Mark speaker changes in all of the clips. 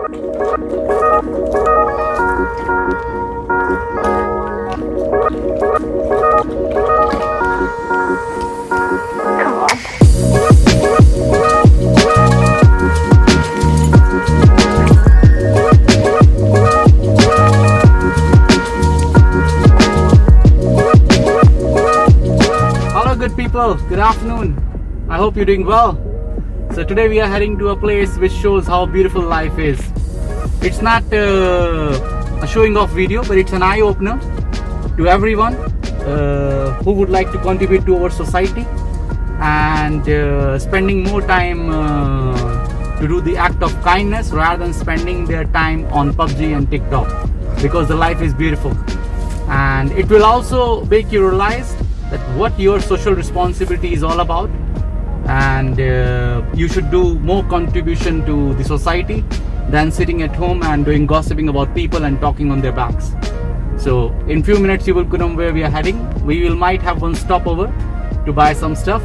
Speaker 1: People, good afternoon. I hope you're doing well. So today we are heading to a place which shows how beautiful life is. It's not a showing off video, but it's an eye opener to everyone who would like to contribute to our society and spending more time to do the act of kindness rather than spending their time on PUBG and TikTok, because the life is beautiful. And it will also make you realize that what your social responsibility is all about, and you should do more contribution to the society than sitting at home and doing gossiping about people and talking on their backs. So in few minutes you will know where we are heading. We might have one stopover to buy some stuff,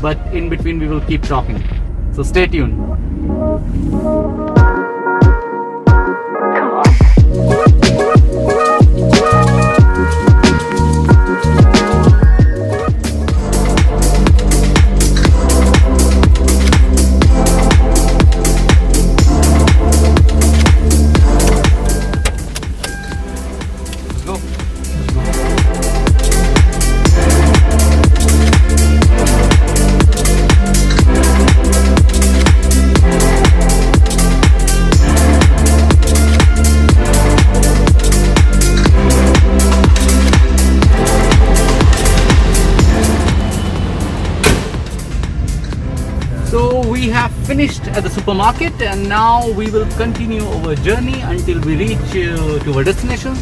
Speaker 1: but in between we will keep talking. So stay tuned. So we have finished at the supermarket, and now we will continue our journey until we reach to our destination.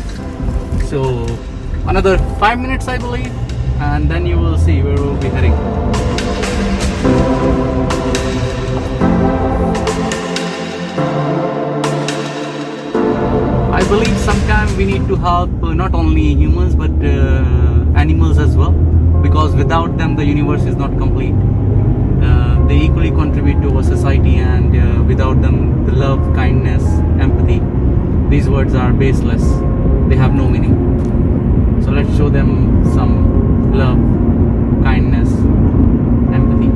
Speaker 1: So another 5 minutes I believe, and then you will see where we will be heading. I believe sometimes we need to help not only humans but animals as well, because without them the universe is not complete. They equally contribute to our society, and without them the love, kindness, empathy, these words are baseless. They have no meaning. So let's show them some love, kindness, empathy,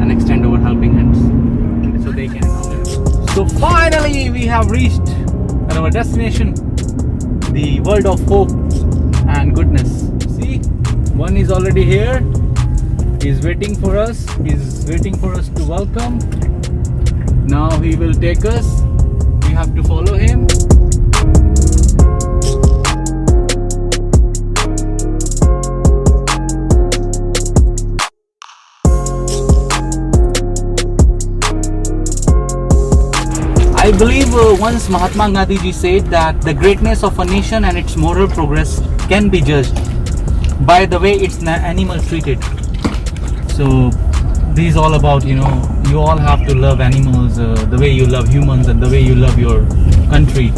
Speaker 1: and extend our helping hands so they can help. So finally we have reached at our destination, the world of hope and goodness. See, one is already here. He's waiting for us. He's waiting for us to welcome. Now he will take us. We have to follow him. I believe once Mahatma Gandhi ji said that the greatness of a nation and its moral progress can be judged by the way its animal treated. So this is all about, you all have to love animals the way you love humans and the way you love your country.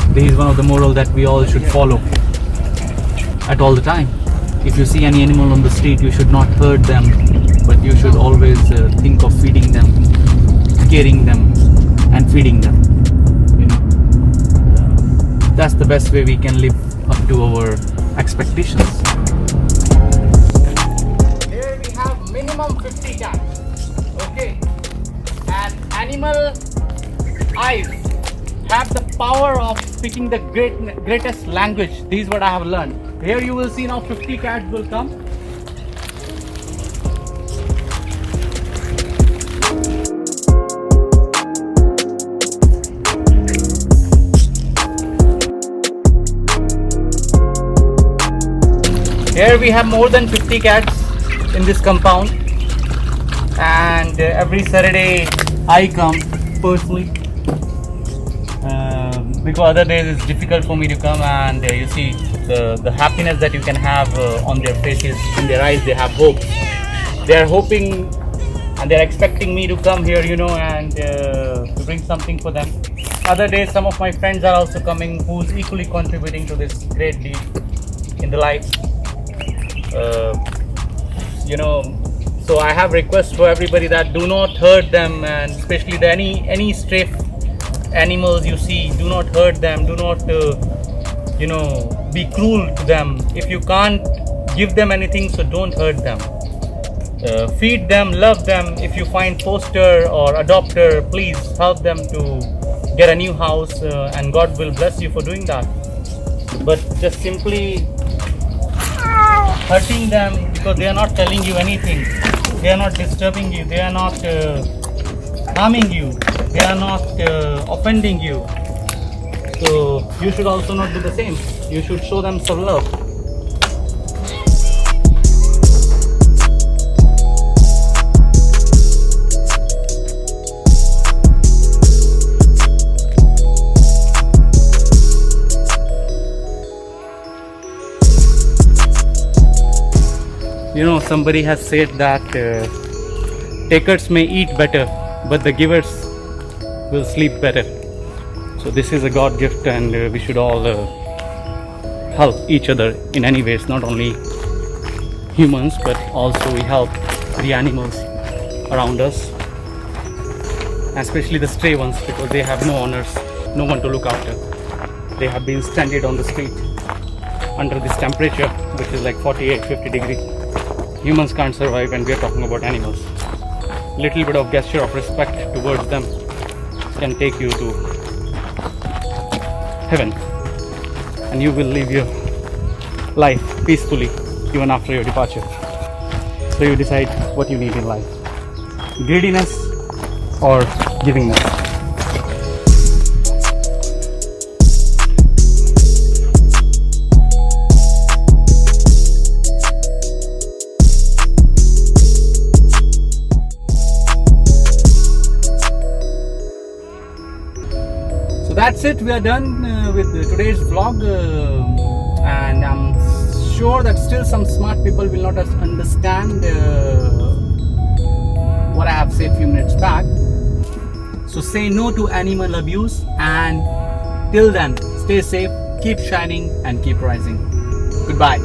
Speaker 1: This is one of the morals that we all should follow at all the time. If you see any animal on the street, you should not hurt them, but you should always think of feeding them, caring them, and feeding them. That's the best way we can live up to our expectations. Minimum 50 cats. Okay, and animal eyes have the power of speaking the greatest language. This is what I have learned. Here you will see now 50 cats will come. Here we have more than 50 cats in this compound, and every Saturday I come personally because other days it's difficult for me to come, and you see the happiness that you can have on their faces, in their eyes. They have hope. They are hoping and they're expecting me to come here, and to bring something for them. Other days some of my friends are also coming who's equally contributing to this great deed in the life. So I have requests for everybody that do not hurt them, and especially any stray animals you see, do not hurt them, do not be cruel to them. If you can't give them anything, so don't hurt them. Feed them, love them. If you find foster or adopter, please help them to get a new house, and God will bless you for doing that. But just simply hurting them because they are not telling you anything, they are not disturbing you, they are not harming you, they are not offending you, so you should also not do the same. You should show them some love. Somebody has said that takers may eat better, but the givers will sleep better. So this is a God gift, and we should all help each other in any ways, not only humans, but also we help the animals around us, especially the stray ones, because they have no owners, no one to look after. They have been stranded on the street under this temperature, which is like 48-50 degrees. Humans can't survive, and we are talking about animals. Little bit of gesture of respect towards them can take you to heaven, and you will live your life peacefully even after your departure. So you decide what you need in life: greediness or givingness. So that's it, we are done with today's vlog, and I'm sure that still some smart people will not understand what I have said a few minutes back. So say no to animal abuse, and till then stay safe, keep shining and keep rising. Goodbye.